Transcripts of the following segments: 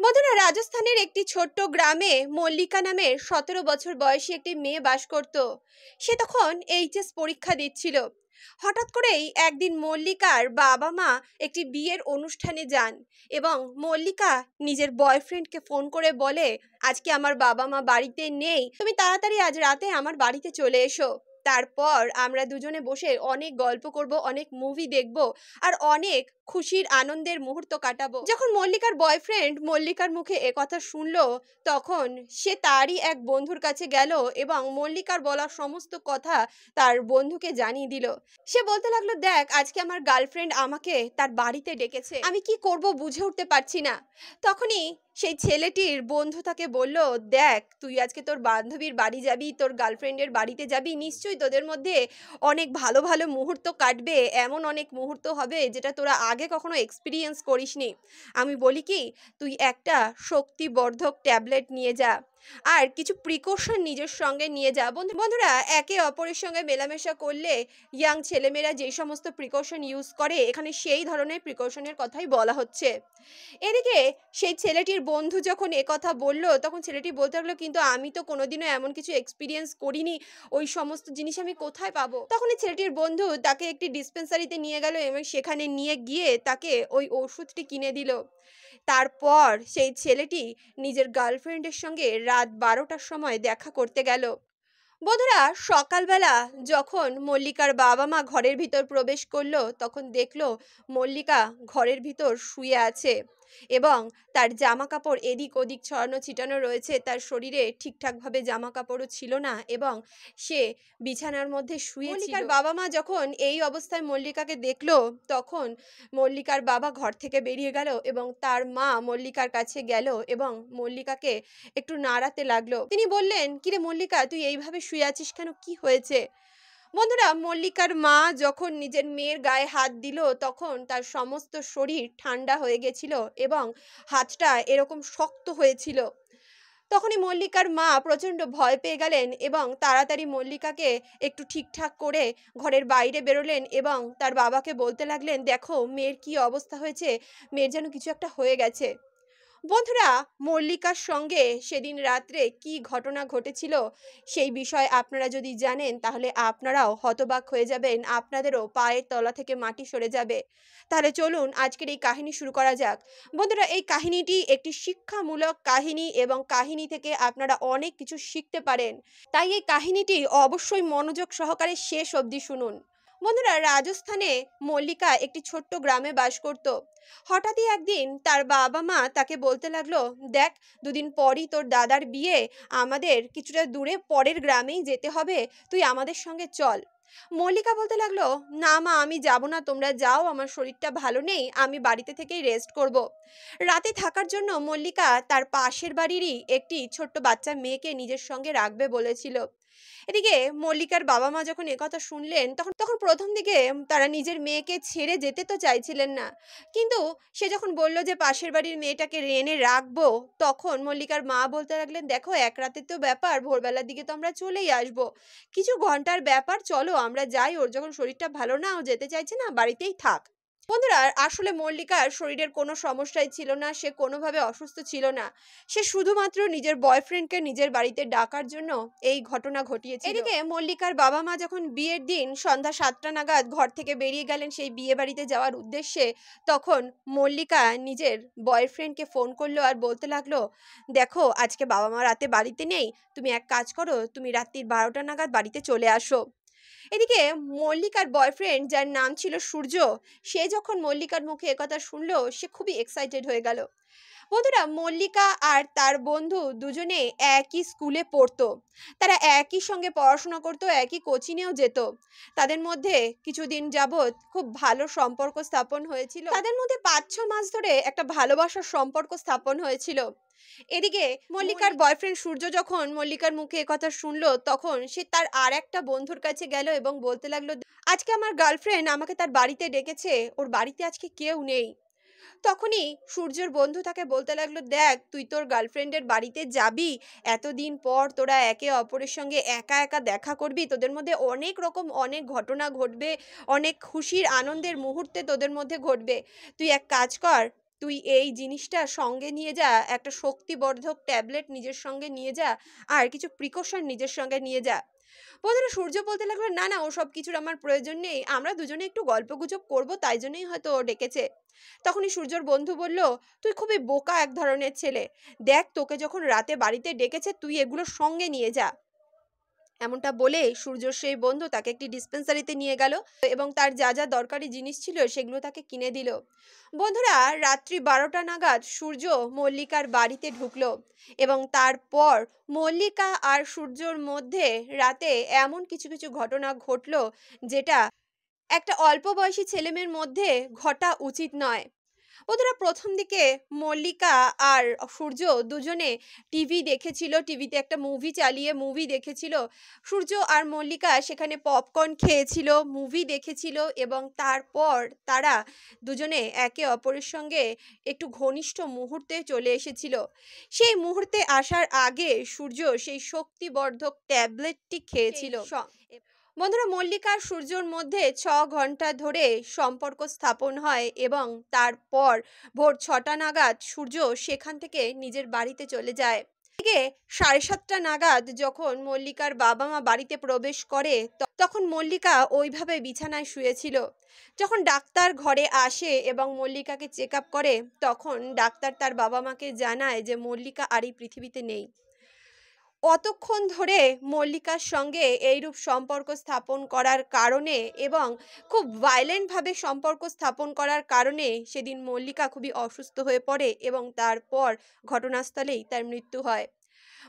বন্ধুরা, রাজস্থানের একটি ছোট্ট গ্রামে মল্লিকা নামের 17 বছর বয়সী একটি মেয়ে বাস করত। সে তখন এইচএস পরীক্ষা দিচ্ছিল। হঠাৎ করেই একদিন মল্লিকার বাবা মা একটি বিয়ের অনুষ্ঠানে যান এবং মল্লিকা নিজের বয়ফ্রেন্ডকে ফোন করে বলে, আজকে আমার বাবা মা বাড়িতে নেই, তুমি তাড়াতাড়ি আজ রাতে আমার বাড়িতে চলে এসো। তারপর আমরা দুজনে বসে অনেক গল্প করব, অনেক মুভি দেখব আর অনেক খুশির আনন্দের মুহূর্ত কাটাবো। যখন মল্লিকার বয়ফ্রেন্ড মল্লিকার মুখে একথা শুনলো, তখন সে তারই এক বন্ধুর কাছে গেল এবং মল্লিকার বলা সমস্ত কথা তার বন্ধুকে জানিয়ে দিল। সে বলতে লাগলো, দেখ আজকে আমার গার্লফ্রেন্ড আমাকে তার বাড়িতে ডেকেছে, আমি কি করব বুঝে উঠতে পারছি না। তখনই সেই ছেলেটির বন্ধু তাকে বলল, দেখ তুই আজকে তোর বান্ধবীর বাড়ি যাবি, তোর গার্লফ্রেন্ডের বাড়িতে যাবি, নিশ্চয়ই তোদের মধ্যে অনেক ভালো ভালো মুহূর্ত কাটবে, এমন অনেক মুহূর্ত হবে যেটা তোরা আগে কখনো এক্সপিরিয়েন্স করিসনি। আমি বলি কি, তুই একটা শক্তিবর্ধক ট্যাবলেট নিয়ে যা আর কিছু প্রিকশন নিজের সঙ্গে নিয়ে যা। বন্ধুরা, একে অপরের সঙ্গে মেলামেশা করলে ইয়াং ছেলেমেয়েরা যে সমস্ত প্রিকশন ইউজ করে, এখানে সেই ধরনের প্রিকশনের কথাই বলা হচ্ছে। এদিকে সেই ছেলেটির বন্ধু যখন কথা বলল, তখন ছেলেটি বলতে লাগলো, কিন্তু আমি তো কোনোদিনও এমন কিছু এক্সপিরিয়েন্স করিনি, ওই সমস্ত জিনিস আমি কোথায় পাবো। তখন এই ছেলেটির বন্ধু তাকে একটি ডিসপেন্সারিতে নিয়ে গেল এবং সেখানে নিয়ে গিয়ে তাকে ওই ওষুধটি কিনে দিল। তারপর সেই ছেলেটি নিজের গার্লফ্রেন্ডের সঙ্গে রাত 12টার সময় দেখা করতে গেল। বন্ধুরা, সকালবেলা যখন মল্লিকার বাবা মা ঘরের ভিতর প্রবেশ করলো, তখন দেখলো মল্লিকা ঘরের ভিতর শুয়ে আছে এবং তার জামা কাপড় এদিক ওদিক ছড়ানো ছিটানো রয়েছে, তার শরীরে ঠিকঠাকভাবে জামা কাপড়ও ছিল না এবং সে বিছানার মধ্যে শুয়ে ছিল। মল্লিকার বাবা মা যখন এই অবস্থায় মল্লিকাকে দেখলো, তখন মল্লিকার বাবা ঘর থেকে বেরিয়ে গেল এবং তার মা মল্লিকার কাছে গেল এবং মল্লিকাকে একটু নাড়াতে লাগলো। তিনি বললেন, কিরে মল্লিকা, তুই এইভাবে শুয়ে আছিস কেন, কি হয়েছে? বন্ধুরা, মল্লিকার মা যখন নিজের মেয়ের গায়ে হাত দিল, তখন তার সমস্ত শরীর ঠান্ডা হয়ে গেছিল এবং হাতটা এরকম শক্ত হয়েছিল। তখনই মল্লিকার মা প্রচণ্ড ভয় পেয়ে গেলেন এবং তাড়াতাড়ি মল্লিকাকে একটু ঠিকঠাক করে ঘরের বাইরে বেরোলেন এবং তার বাবাকে বলতে লাগলেন, দেখো মেয়ের কি অবস্থা হয়েছে, মেয়ের যেন কিছু একটা হয়ে গেছে। বন্ধুরা, মল্লিকার সঙ্গে সেদিন রাত্রে কি ঘটনা ঘটেছিল সেই বিষয় আপনারা যদি জানেন, তাহলে আপনারাও হতবাক হয়ে যাবেন, আপনাদেরও পায়ের তলা থেকে মাটি সরে যাবে। তাহলে চলুন আজকের এই কাহিনী শুরু করা যাক। বন্ধুরা, এই কাহিনীটি একটি শিক্ষামূলক কাহিনী এবং কাহিনী থেকে আপনারা অনেক কিছু শিখতে পারেন, তাই এই কাহিনীটি অবশ্যই মনোযোগ সহকারে শেষ অবধি শুনুন। বন্ধুরা, রাজস্থানে মল্লিকা একটি ছোট্ট গ্রামে বাস করত। হঠাৎই একদিন তার বাবা মা তাকে বলতে লাগলো, দেখ দুদিন পরই তোর দাদার বিয়ে, আমাদের কিছুটা দূরে পরের গ্রামেই যেতে হবে, তুই আমাদের সঙ্গে চল। মল্লিকা বলতে লাগলো, না মা আমি যাব না, তোমরা যাও, আমার শরীরটা ভালো নেই, আমি বাড়িতে থেকেই রেস্ট করব। রাতে থাকার জন্য মল্লিকা তার পাশের বাড়িরই একটি ছোট্ট বাচ্চা মেয়েকে নিজের সঙ্গে রাখবে বলেছিল। এদিকে মল্লিকার বাবা মা যখন একথা শুনলেন, তখন প্রথম দিকে তারা নিজের মেয়েকে ছেড়ে যেতে তো চাইছিলেন না, কিন্তু সে যখন বলল যে পাশের বাড়ির মেয়েটাকে এনে রাখবো, তখন মল্লিকার মা বলতে লাগলেন, দেখো এক রাতের তো ব্যাপার, ভোরবেলার দিকে তো আমরা চলেই আসবো, কিছু ঘন্টার ব্যাপার, চলো আমরা যাই, ওর যখন শরীরটা ভালো না, ও যেতে চাইছে না, বাড়িতেই থাক। বন্ধুরা, আসলে মল্লিকার শরীরের কোনো সমস্যাই ছিল না, সে কোনোভাবে অসুস্থ ছিল না, সে শুধুমাত্র নিজের বয়ফ্রেন্ডকে নিজের বাড়িতে ডাকার জন্য এই ঘটনা ঘটিয়েছিল। এদিকে মল্লিকার বাবা মা যখন বিয়ের দিন সন্ধ্যা 7টা নাগাদ ঘর থেকে বেরিয়ে গেলেন সেই বিয়ে বাড়িতে যাওয়ার উদ্দেশ্যে, তখন মল্লিকা নিজের বয়ফ্রেন্ডকে ফোন করলো আর বলতে লাগলো, দেখো আজকে বাবা মা রাতে বাড়িতে নেই, তুমি এক কাজ করো, তুমি রাত্রির 12টা নাগাদ বাড়িতে চলে আসো। এদিকে মল্লিকার বয়ফ্রেন্ড, যার নাম ছিল সূর্য, সে যখন মল্লিকার মুখে একথা শুনলো, সে খুবই এক্সাইটেড হয়ে গেল। বন্ধুরা, মল্লিকা আর তার বন্ধু দুজনে একই স্কুলে পড়তো, তারা একই সঙ্গে পড়াশোনা করতো, একই কোচিংয়েও যেত। তাদের মধ্যে কিছুদিন যাবৎ খুব ভালো সম্পর্ক স্থাপন হয়েছিল, তাদের মধ্যে 5-6 মাস ধরে একটা ভালোবাসার সম্পর্ক স্থাপন হয়েছিল। এদিকে মল্লিকার বয়ফ্রেন্ড সূর্য যখন মল্লিকার মুখে একথা শুনলো, তখন সে তার আর একটা বন্ধুর কাছে গেল এবং বলতে লাগলো, আজকে আমার গার্লফ্রেন্ড আমাকে তার বাড়িতে ডেকেছে, ওর বাড়িতে আজকে কেউ নেই। তখনই সূর্যের বন্ধু তাকে বলতে লাগলো, দেখ তুই তোর গার্লফ্রেন্ডের বাড়িতে যাবি, এতদিন পর তোরা একে অপরের সঙ্গে একা একা দেখা করবি, তোদের মধ্যে অনেক রকম অনেক ঘটনা ঘটবে, অনেক খুশির আনন্দের মুহূর্তে তোদের মধ্যে ঘটবে, তুই এক কাজ কর, তুই এই জিনিসটা সঙ্গে নিয়ে যা, একটা শক্তিবর্ধক ট্যাবলেট নিজের সঙ্গে নিয়ে যা, আর কিছু প্রিকশন নিজের সঙ্গে নিয়ে যা। বন্ধুরা সূর্য বলতে লাগলো, না না, ওসব কিছুর আমার প্রয়োজন নেই, আমরা দুজনে একটু গল্পগুজব করব, তাই জন্যই হয়তো ও ডেকেছে। তখনই সূর্যর বন্ধু বলল, তুই খুবই বোকা এক ধরনের ছেলে। দেখ, তোকে যখন রাতে বাড়িতে ডেকেছে তুই এগুলো সঙ্গে নিয়ে যা। এমনটা বলে সূর্যর সেই বন্ধু তাকে একটি ডিসপেন্সারিতে নিয়ে গেল এবং তার যা যা দরকারি জিনিস ছিল সেগুলো তাকে কিনে দিল। বন্ধুরা, রাত্রি 12টা নাগাদ সূর্য মল্লিকার বাড়িতে ঢুকলো এবং তারপর মল্লিকা আর সূর্যর মধ্যে রাতে এমন কিছু কিছু ঘটনা ঘটলো যেটা একটা অল্প বয়সী ছেলেমেয়ের মধ্যে ঘটা উচিত নয়। বন্ধুরা, প্রথম দিকে মল্লিকা আর সূর্য দুজনে টিভি দেখেছিল, টিভিতে একটা মুভি চালিয়ে মুভি দেখেছিল। সূর্য আর মল্লিকা সেখানে পপকর্ন খেয়েছিল, মুভি দেখেছিল এবং তারপর তারা দুজনে একে অপরের সঙ্গে একটু ঘনিষ্ঠ মুহূর্তে চলে এসেছিল। সেই মুহূর্তে আসার আগে সূর্য সেই শক্তিবর্ধক ট্যাবলেটটি খেয়েছিল। বন্ধুরা, মল্লিকা আর সূর্যর মধ্যে 6 ঘন্টা ধরে সম্পর্ক স্থাপন হয় এবং তারপর ভোর 6টা নাগাদ সূর্য সেখান থেকে নিজের বাড়িতে চলে যায়। এদিকে 7:30 নাগাদ যখন মল্লিকার বাবা মা বাড়িতে প্রবেশ করে তখন মল্লিকা ওইভাবে বিছানায় শুয়েছিল। যখন ডাক্তার ঘরে আসে এবং মল্লিকাকে চেক আপ করে তখন ডাক্তার তার বাবা মাকে জানায় যে মল্লিকা আর এই পৃথিবীতে নেই। অতক্ষণ ধরে মল্লিকার সঙ্গে এইরূপ সম্পর্ক স্থাপন করার কারণে এবং খুব ভায়োলেন্টভাবে সম্পর্ক স্থাপন করার কারণে সেদিন মল্লিকা খুবই অসুস্থ হয়ে পড়ে এবং তারপর ঘটনাস্থলেই তার মৃত্যু হয়।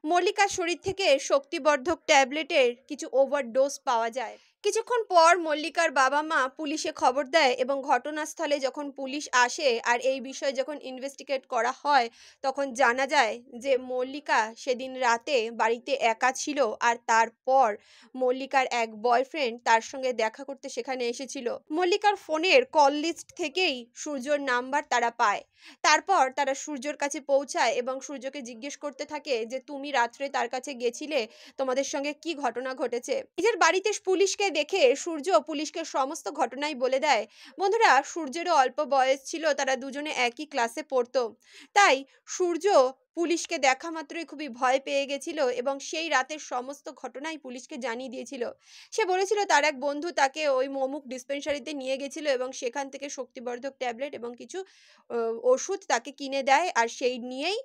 মল্লিকার শরীর থেকে শক্তিবর্ধক ট্যাবলেটের কিছু ওভারডোজ পাওয়া যায়। কিছুক্ষণ পর মল্লিকার বাবা মা পুলিশে খবর দেয় এবং ঘটনাস্থলে যখন পুলিশ আসে আর এই বিষয়ে যখন ইনভেস্টিগেট করা হয় তখন জানা যায় যে মল্লিকা সেদিন রাতে বাড়িতে একা ছিল আর তারপর মল্লিকার এক বয়ফ্রেন্ড তার সঙ্গে দেখা করতে সেখানে এসেছিল। মল্লিকার ফোনের কল লিস্ট থেকেই সূর্যর নাম্বার তারা পায়। তারপর তারা সূর্যর কাছে পৌঁছায় এবং সূর্যকে জিজ্ঞেস করতে থাকে যে তুমি রাত্রে তার কাছে গেছিলে, তোমাদের সঙ্গে কি ঘটনা ঘটেছে। নিজের বাড়িতে পুলিশকে দেখে সূর্য পুলিশকে সমস্ত ঘটনাই বলে দেয়। বন্ধুরা, সূর্যেরও অল্প বয়স ছিল, তারা দুজনে একই ক্লাসে পড়তো। তাই সূর্য পুলিশকে দেখা মাত্রই খুবই ভয় পেয়ে গেছিল এবং সেই রাতের সমস্ত ঘটনাই পুলিশকে জানিয়ে দিয়েছিল। সে বলেছিল তার এক বন্ধু তাকে ওই অমুক ডিসপেন্সারিতে নিয়ে গেছিল এবং সেখান থেকে শক্তিবর্ধক ট্যাবলেট এবং কিছু ওষুধ তাকে কিনে দেয় আর সেই নিয়েই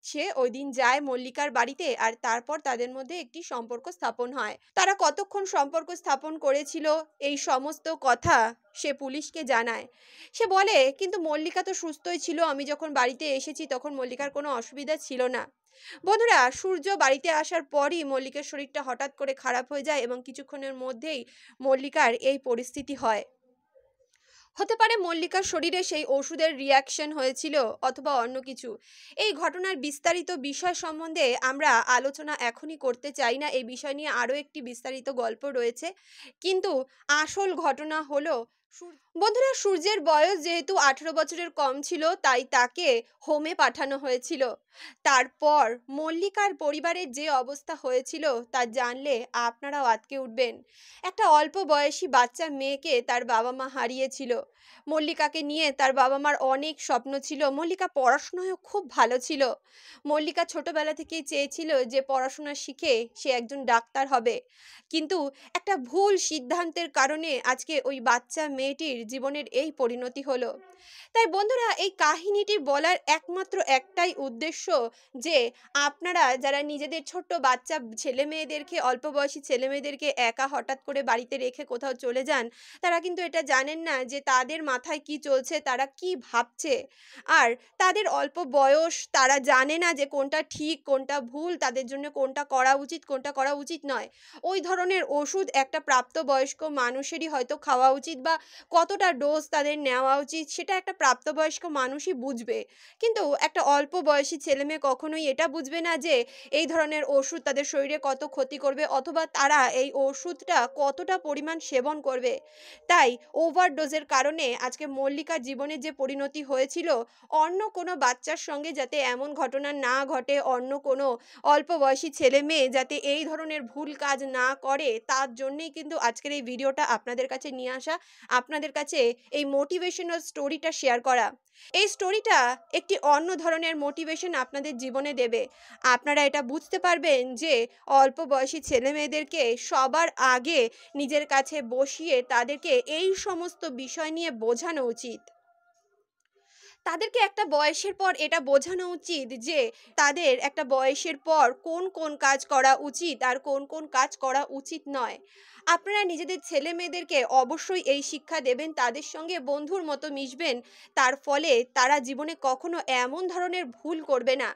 সে ওই দিন যায় মল্লিকার বাড়িতে আর তারপর তাদের মধ্যে একটি সম্পর্ক স্থাপন হয়। তারা কতক্ষণ সম্পর্ক স্থাপন করেছিল এই সমস্ত কথা সে পুলিশকে জানায়। সে বলে, কিন্তু মল্লিকা তো সুস্থই ছিল, আমি যখন বাড়িতে এসেছি তখন মল্লিকার কোনো অসুবিধা ছিল না। বন্ধুরা, সূর্য বাড়িতে আসার পরই মল্লিকার শরীরটা হঠাৎ করে খারাপ হয়ে যায় এবং কিছুক্ষণের মধ্যেই মল্লিকার এই পরিস্থিতি হয়। হতে পারে মল্লিকার শরীরে সেই ওষুধের রিয়াকশন হয়েছিল অথবা অন্য কিছু। এই ঘটনার বিস্তারিত বিষয় সম্বন্ধে আমরা আলোচনা এখনই করতে চাই না, এই বিষয় নিয়ে আরও একটি বিস্তারিত গল্প রয়েছে। কিন্তু আসল ঘটনা হলো, বন্ধুরা, সূর্যের বয়স যেহেতু 18 বছরের কম ছিল তাই তাকে হোমে পাঠানো হয়েছিল। তারপর মল্লিকার পরিবারের যে অবস্থা হয়েছিল তা জানলে আপনারাও আঁতকে উঠবেন। একটা অল্প বয়সী বাচ্চা মেয়েকে তার বাবা মা হারিয়েছিল। মল্লিকাকে নিয়ে তার বাবা মার অনেক স্বপ্ন ছিল। মল্লিকা পড়াশোনায়ও খুব ভালো ছিল। মল্লিকা ছোটবেলা থেকেই চেয়েছিল যে পড়াশোনা শিখে সে একজন ডাক্তার হবে, কিন্তু একটা ভুল সিদ্ধান্তের কারণে আজকে ওই বাচ্চা মেয়েটির জীবনের এই পরিণতি হলো। তাই বন্ধুরা, এই কাহিনীটি বলার একমাত্র একটাই উদ্দেশ্য যে আপনারা যারা নিজেদের ছোট্ট বাচ্চা ছেলে মেয়েদেরকে, অল্প বয়সী ছেলে মেয়েদেরকে একা হঠাৎ করে বাড়িতে রেখে কোথাও চলে যান, তারা কিন্তু এটা জানেন না যে তাদের মাথায় কি চলছে, তারা কি ভাবছে। আর তাদের অল্প বয়স, তারা জানে না যে কোনটা ঠিক কোনটা ভুল, তাদের জন্য কোনটা করা উচিত কোনটা করা উচিত নয়। ওই ধরনের ওষুধ একটা প্রাপ্তবয়স্ক মানুষেরই হয়তো খাওয়া উচিত বা কতটা ডোজ তাদের নেওয়া উচিত সেটা একটা প্রাপ্তবয়স্ক মানুষই বুঝবে। কিন্তু একটা অল্প বয়সী ছেলেমেয়ে কখনোই এটা বুঝবে না যে এই ধরনের ওষুধ তাদের শরীরে কত ক্ষতি করবে অথবা তারা এই ওষুধটা কতটা পরিমাণ সেবন করবে। তাই ওভারডোজের কারণে আজকে মল্লিকার জীবনের যে পরিণতি হয়েছিল, অন্য কোনো বাচ্চার সঙ্গে যাতে এমন ঘটনা না ঘটে, অন্য কোনো অল্প বয়সী ছেলে মেয়ে যাতে এই ধরনের ভুল কাজ না করে, তার জন্যেই কিন্তু আজকের এই ভিডিওটা আপনাদের কাছে নিয়ে আসা। আপনাদের কাছে এই মোটিভেশনাল স্টোরি স্টোরিটা শেয়ার করা। এই স্টোরিটা একটি অন্য ধরনের মোটিভেশন আপনাদের জীবনে দেবে। আপনারা এটা বুঝতে পারবেন যে অল্প বয়সী ছেলেমেয়েদেরকে সবার আগে নিজের কাছে বসিয়ে তাদেরকে এই সমস্ত বিষয় নিয়ে বোঝানো উচিত। তাদেরকে একটা বয়সের পর এটা বোঝানো উচিত যে তাদের একটা বয়সের পর কোন কোন কাজ করা উচিত আর কোন কোন কাজ করা উচিত নয়। আপনারা নিজেদের ছেলেমেয়েদেরকে অবশ্যই এই শিক্ষা দেবেন, তাদের সঙ্গে বন্ধুর মতো মিশবেন। তার ফলে তারা জীবনে কখনো এমন ধরনের ভুল করবে না।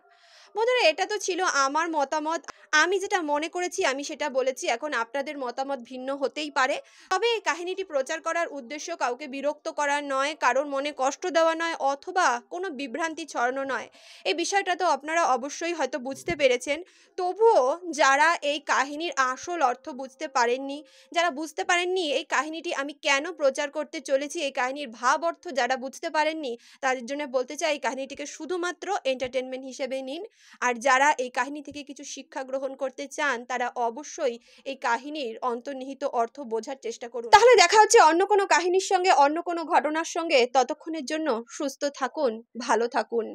বন্ধুরা, এটা তো ছিল আমার মতামত। আমি যেটা মনে করেছি আমি সেটা বলেছি। এখন আপনাদের মতামত ভিন্ন হতেই পারে। তবে এই কাহিনীটি প্রচার করার উদ্দেশ্য কাউকে বিরক্ত করা নয়, কারোর মনে কষ্ট দেওয়া নয় অথবা কোনো বিভ্রান্তি ছড়ানো নয়। এই বিষয়টা তো আপনারা অবশ্যই হয়তো বুঝতে পেরেছেন। তবুও যারা এই কাহিনীর আসল অর্থ বুঝতে পারেননি, যারা বুঝতে পারেননি এই কাহিনীটি আমি কেন প্রচার করতে চলেছি, এই কাহিনীর ভাব অর্থ যারা বুঝতে পারেননি, তাদের জন্য বলতে চাই এই কাহিনীটিকে শুধুমাত্র এন্টারটেনমেন্ট হিসেবে নিন। আর যারা এই কাহিনী থেকে কিছু শিক্ষা গ্রহণ করতে চান তারা অবশ্যই এই কাহিনীর অন্তর্নিহিত অর্থ বোঝার চেষ্টা করুন। তাহলে দেখা হচ্ছে অন্য কোনো কাহিনীর সঙ্গে, অন্য কোনো ঘটনার সঙ্গে। ততক্ষণের জন্য সুস্থ থাকুন, ভালো থাকুন।